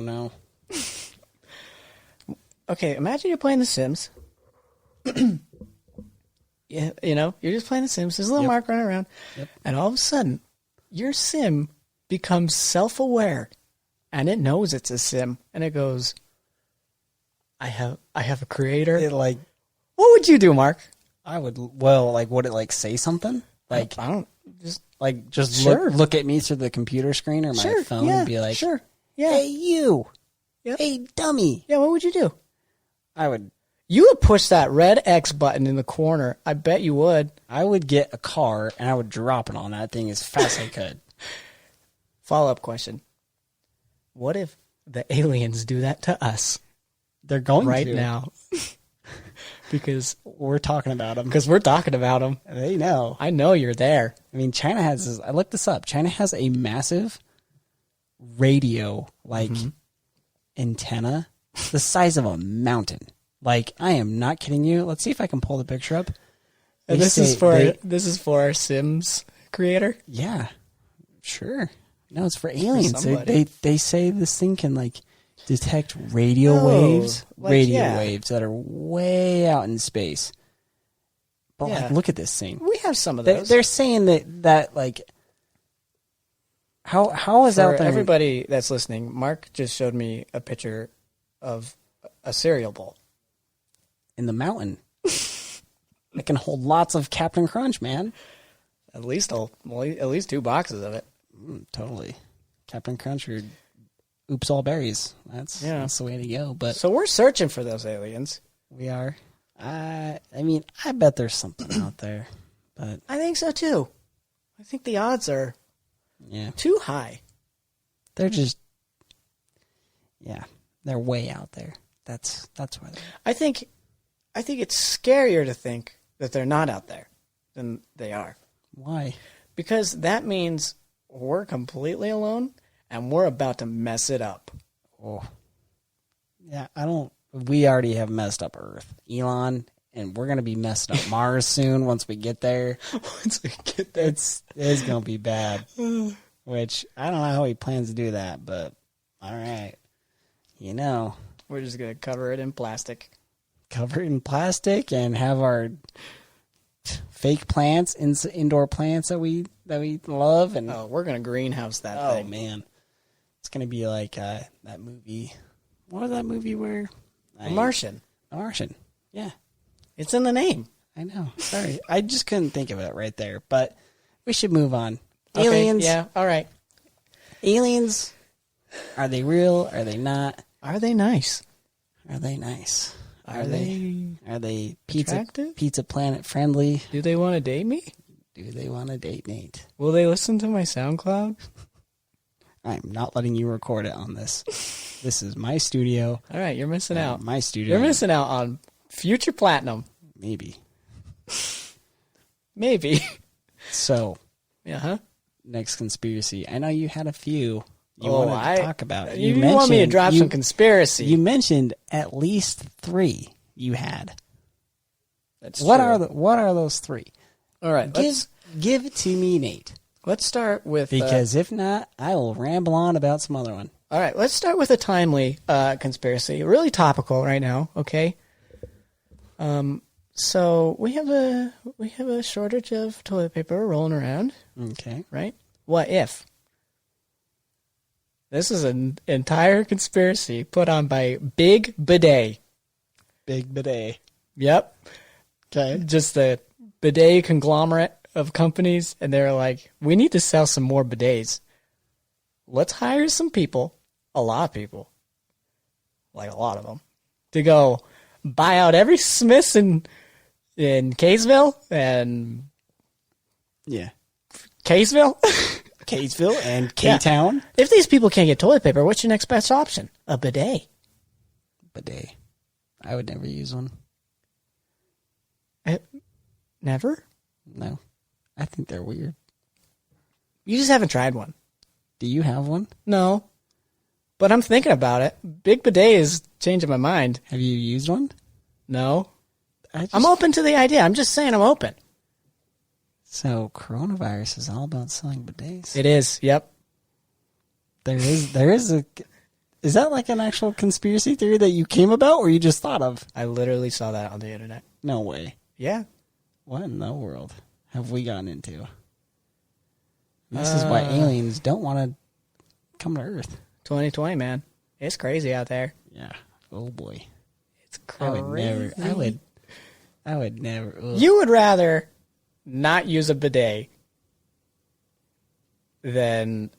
No. Okay, imagine you're playing The Sims. Yeah, you're just playing The Sims. There's a little Mark running around. Yep. And all of a sudden, your sim becomes self-aware. And it knows it's a sim. And it goes, I have a creator. What would you do, Mark? I would, would it say something? I don't, just look at me through the computer screen or my phone and be like, sure. Yeah. Hey, you. Yep. Hey, dummy. Yeah, what would you do? You would push that red X button in the corner. I bet you would. I would get a car and I would drop it on that thing as fast as I could. Follow-up question. What if the aliens do that to us? They're going right to. now. Because we're talking about them. Because we're talking about them. They know. I know you're there. I mean, China has this. I looked this up. China has a massive radio, antenna the size of a mountain. I am not kidding you. Let's see if I can pull the picture up. And this is for our Sims creator? Yeah. Sure. No, it's for aliens. They say this thing can detect radio waves. Waves that are way out in space. But look at this thing. We have some of those. They're saying that how is out there? Everybody that's listening, Mark just showed me a picture of a cereal bowl. In the mountain. It can hold lots of Captain Crunch, man. At least 2 boxes of it. Totally. Captain Crunch or Oops All Berries. That's the way to go. But so we're searching for those aliens. We are. I bet there's something out there. But I think so too. I think the odds are too high. They're just they're way out there. That's why I think it's scarier to think that they're not out there than they are. Why? Because that means we're completely alone and we're about to mess it up. Oh. Yeah, we already have messed up Earth, Elon, and we're going to be messing up Mars soon once we get there. Once we get there. It's going to be bad. Which, I don't know how he plans to do that, but all right. We're just going to cover it in plastic. Cover it in plastic and have our fake plants, indoor plants that we love. And we're going to greenhouse that thing. Oh, man. It's going to be like that movie. What was that movie where? The Martian. The Martian. Yeah. It's in the name. I know. Sorry. I just couldn't think of it right there. But we should move on. Okay, Aliens. Yeah, all right. Aliens. Are they real? Are they not? Are they nice? Are they nice? Are they Pizza Planet friendly? Do they want to date me? Do they want to date Nate? Will they listen to my SoundCloud? I'm not letting you record it on this. This is my studio. All right, you're missing out. My studio. You're missing out on future platinum. Maybe. So. Yeah. Next conspiracy. I know you had a few. You wanted to talk about. You want me to drop some conspiracy. You mentioned at least 3 you had. That's what true. What are those 3? All right. Give it to me, Nate. Let's start with... Because if not, I will ramble on about some other one. All right. Let's start with a timely conspiracy. Really topical right now, okay? So we have a shortage of toilet paper rolling around. Okay. Right? What if? This is an entire conspiracy put on by Big Bidet. Big Bidet. Yep. Okay. Just the bidet conglomerate of companies, and they're like, we need to sell some more bidets. Let's hire some people, a lot of people, like a lot of them, to go buy out every Smith's in Kaysville and Kaysville. Kaysville and K-Town. Yeah. If these people can't get toilet paper, what's your next best option? A bidet. Bidet. I would never use one. Never? No. I think they're weird. You just haven't tried one. Do you have one? No. But I'm thinking about it. Big bidet is changing my mind. Have you used one? No. I'm open to the idea. I'm just saying I'm open. So coronavirus is all about selling bidets. It is. Yep. There is a Is that like an actual conspiracy theory that you came about or you just thought of? I literally saw that on the internet. No way. Yeah. What in the world have we gotten into? This is why aliens don't want to come to Earth. 2020, man. It's crazy out there. Yeah. Oh, boy. It's crazy. I would never. Ugh. You would rather not use a bidet than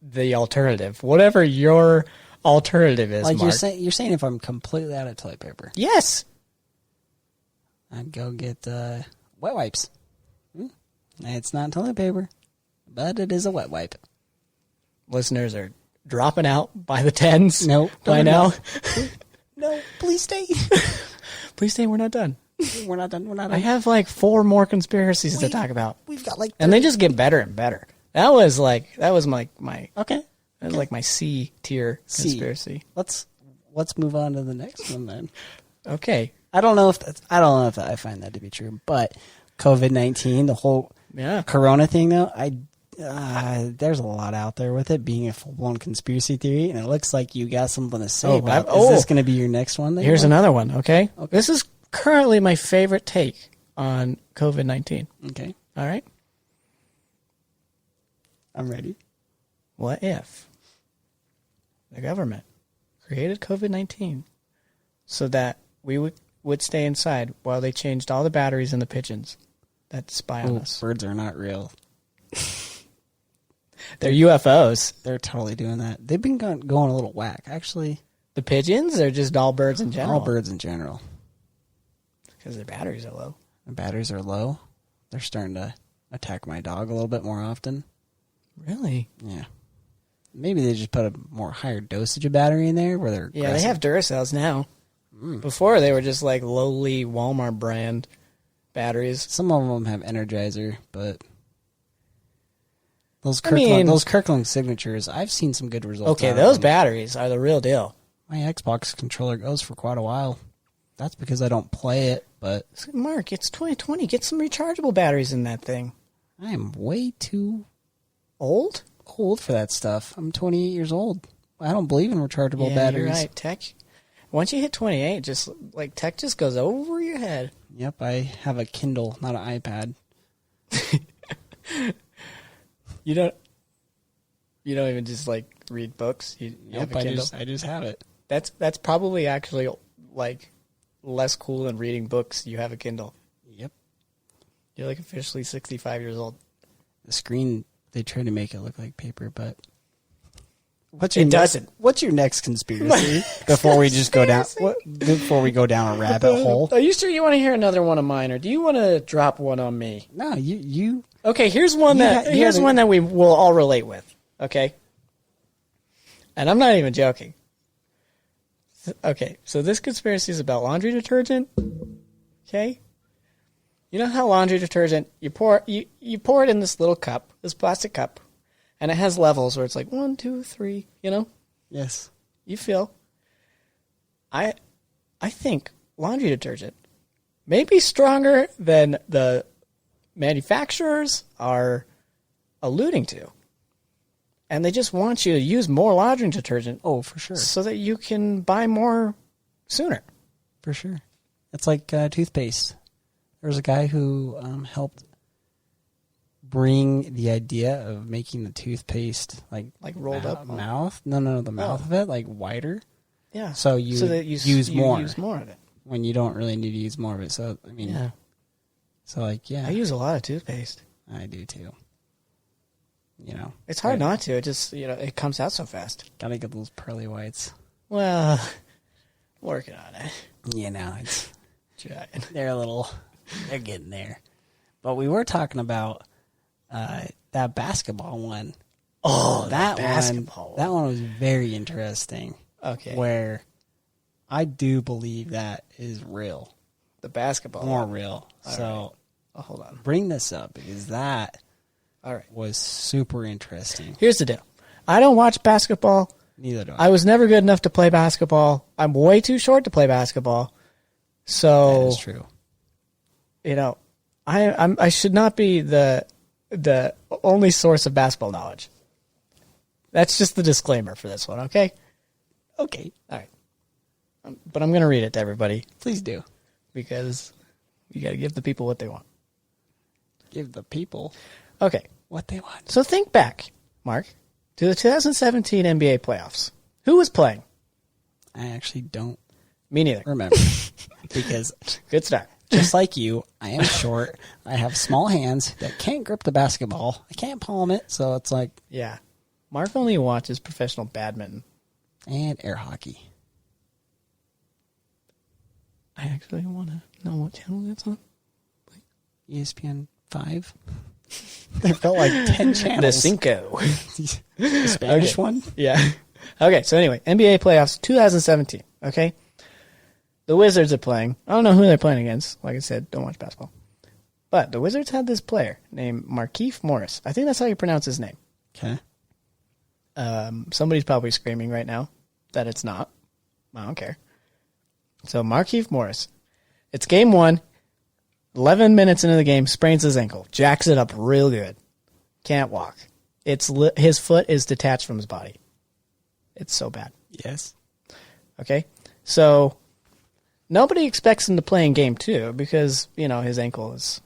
the alternative. Whatever your alternative is, like Mark. you're saying if I'm completely out of toilet paper. Yes. I'd go get wet wipes. It's not toilet paper, but it is a wet wipe. Listeners are dropping out by the tens. Nope. By now. No, please stay. Please stay. We're not done. We're not done. I have like 4 more conspiracies to talk about. We've got like 30. And they just get better and better. That was my okay. That was like my C tier conspiracy. Let's move on to the next one then. Okay. I don't know if I find that to be true, but COVID-19, the whole Corona thing though, there's a lot out there with it being a full-blown conspiracy theory, and it looks like you got something to say about it. Is this going to be your next one? Here's another one, okay? This is currently my favorite take on COVID-19. Okay. All right? I'm ready. What if the government created COVID-19 so that we would stay inside while they changed all the batteries in the pigeons that spy on us? Birds are not real. They're UFOs. They're totally doing that. They've been going a little whack, actually. The pigeons or just all birds in general? All birds in general. Because their batteries are low. Their batteries are low. They're starting to attack my dog a little bit more often. Really? Yeah. Maybe they just put a more higher dosage of battery in there where they're aggressive. Yeah, they have Duracells now. Before, they were just like lowly Walmart brand batteries. Some of them have Energizer, but those Kirkland signatures, I've seen some good results. Okay, those batteries are the real deal. My Xbox controller goes for quite a while. That's because I don't play it, but... Mark, it's 2020. Get some rechargeable batteries in that thing. I am way too... Old for that stuff. I'm 28 years old. I don't believe in rechargeable batteries. You're right. Tech. Once you hit 28, just like tech just goes over your head. Yep, I have a Kindle, not an iPad. You don't even just like read books. You have a Kindle? I just have it. That's probably actually like less cool than reading books. You have a Kindle. Yep. You're like officially 65 years old. The screen, they try to make it look like paper, but doesn't. What's your next conspiracy before we just go down? Before we go down a rabbit hole? Are you sure you want to hear another one of mine, or do you want to drop one on me? No, you. Okay, here's one that we will all relate with. Okay, and I'm not even joking. Okay, so this conspiracy is about laundry detergent. Okay, you know how laundry detergent you pour it in this little cup, this plastic cup, and it has levels where it's like 1, 2, 3. You know? Yes. You feel. I think laundry detergent may be stronger than the manufacturers are alluding to. And they just want you to use more laundry detergent. Oh, for sure. So that you can buy more sooner. For sure. It's like toothpaste. There was a guy who helped bring the idea of making the toothpaste like rolled up mouth. No, the mouth of it like wider. Yeah. So that you use more of it when you don't really need to use more of it. So I mean, yeah. So like, yeah, I use a lot of toothpaste. I do too. You know, it's hard not to. It just it comes out so fast. Gotta get those pearly whites. Well, working on it. You know, it's trying. They're getting there. But we were talking about that basketball one. Oh, that basketball one. That one was very interesting. Okay. Where I do believe that is real. The basketball. More real. All so right. Hold on. Bring this up because that all right. was super interesting. Here's the deal. I don't watch basketball. Neither do I. I was never good enough to play basketball. I'm way too short to play basketball. So that is true. I should not be the only source of basketball knowledge. That's just the disclaimer for this one, okay? Okay. All right. But I'm going to read it to everybody. Please do. Because you got to give the people what they want. Give the people okay what they want. So think back, Mark, to the 2017 NBA playoffs. Who was playing? I actually don't Me neither. remember. Because Good start. just like you, I am short. I have small hands that can't grip the basketball. I can't palm it, so it's like... Yeah. Mark only watches professional badminton. And air hockey. I actually want to know what channel that's on. ESPN 5? There felt like 10 channels. The Cinco. The Spanish one? Yeah. Okay, so anyway, NBA playoffs 2017, okay? The Wizards are playing. I don't know who they're playing against. Like I said, don't watch basketball. But the Wizards had this player named Markieff Morris. I think that's how you pronounce his name. Okay. Somebody's probably screaming right now that it's not. I don't care. So Markieff Morris. It's game 1. 11 minutes into the game, sprains his ankle. Jacks it up real good. Can't walk. His foot is detached from his body. It's so bad. Yes. Okay? So nobody expects him to play in game 2 because, his ankle is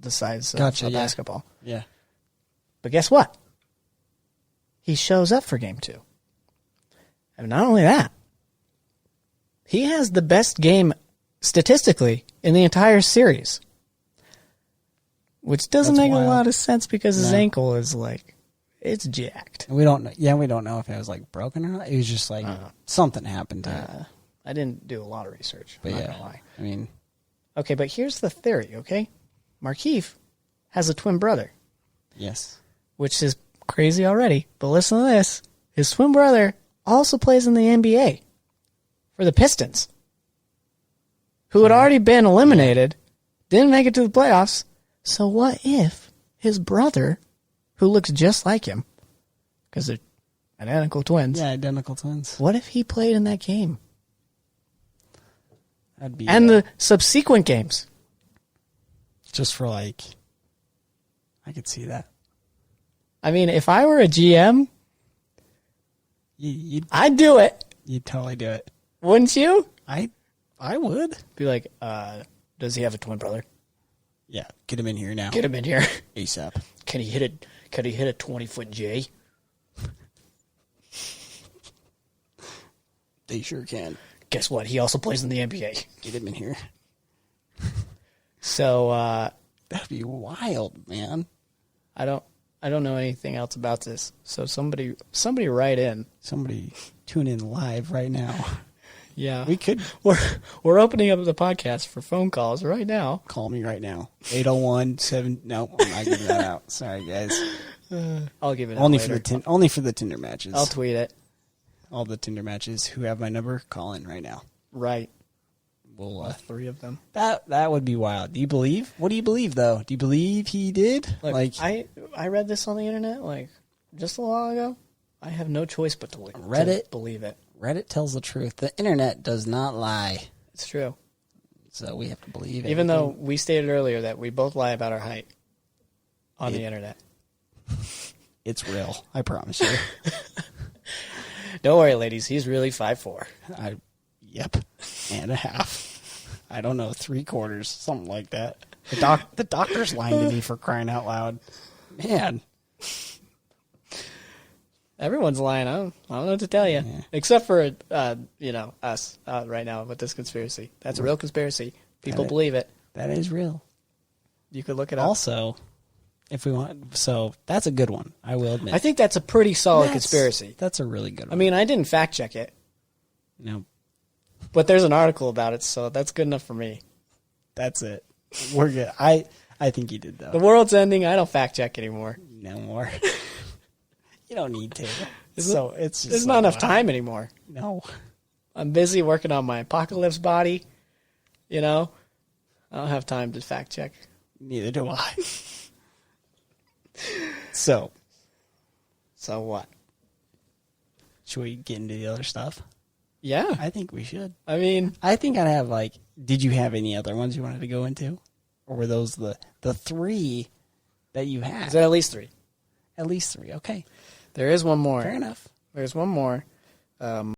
the size of a basketball. Yeah. But guess what? He shows up for game 2. And not only that, he has the best game statistically in the entire series. Which doesn't make a lot of sense because his ankle is it's jacked. We don't know if it was broken or not. It was just something happened to it. I didn't do a lot of research. But I'm not gonna lie. I mean, okay, but here's the theory, okay? Markieff has a twin brother. Yes. Which is crazy already. But listen to this. His twin brother also plays in the NBA for the Pistons, who had already been eliminated, didn't make it to the playoffs. So what if his brother, who looks just like him, because they're identical twins. Yeah, identical twins. What if he played in that game? That'd be and the subsequent games. Just for I could see that. I mean, if I were a GM, I'd do it. You'd totally do it. Wouldn't you? I would. Be like, does he have a twin brother? Yeah, get him in here now. Get him in here. ASAP. Can he hit a 20-foot J? They sure can. Guess what? He also plays in the NBA. Get him in here. So that'd be wild, man. I don't know anything else about this. So somebody write in. Somebody tune in live right now. Yeah. We could. We're opening up the podcast for phone calls right now. Call me right now. 801-7. No, I'm not giving that out. Sorry, guys. I'll give it only out later. Only for the Tinder matches. I'll tweet it. All the Tinder matches who have my number, call in right now. Right. We'll 3 of them. That would be wild. Do you believe? What do you believe though? Do you believe he did? I read this on the internet just a while ago. I have no choice but to believe it. Reddit tells the truth. The internet does not lie. It's true. So we have to believe it. Even though we stated earlier that we both lie about our height on the internet. It's real. I promise you. Don't worry, ladies. He's really 5'4". Yep. And a half. I don't know, 3/4, something like that. The doctor's lying to me for crying out loud. Man. Everyone's lying. I don't know what to tell you. Yeah. Except for, us right now with this conspiracy. That's a real conspiracy. People believe it. That is real. You could look it up. Also, if we want, so that's a good one, I will admit. I think that's a pretty solid conspiracy. That's a really good one. I mean, I didn't fact check it. No. But there's an article about it, so that's good enough for me. That's it. We're good. I think you did, though. The world's ending. I don't fact check anymore. No more. You don't need to. There's not enough time anymore. No. I'm busy working on my apocalypse body. I don't have time to fact check. Neither do I. So what? Should we get into the other stuff? Yeah. I think we should. I mean, I think I'd have did you have any other ones you wanted to go into? Or were those the 3 that you had? Is there at least 3? At least 3, okay. There is one more. Fair enough. There's one more. Um,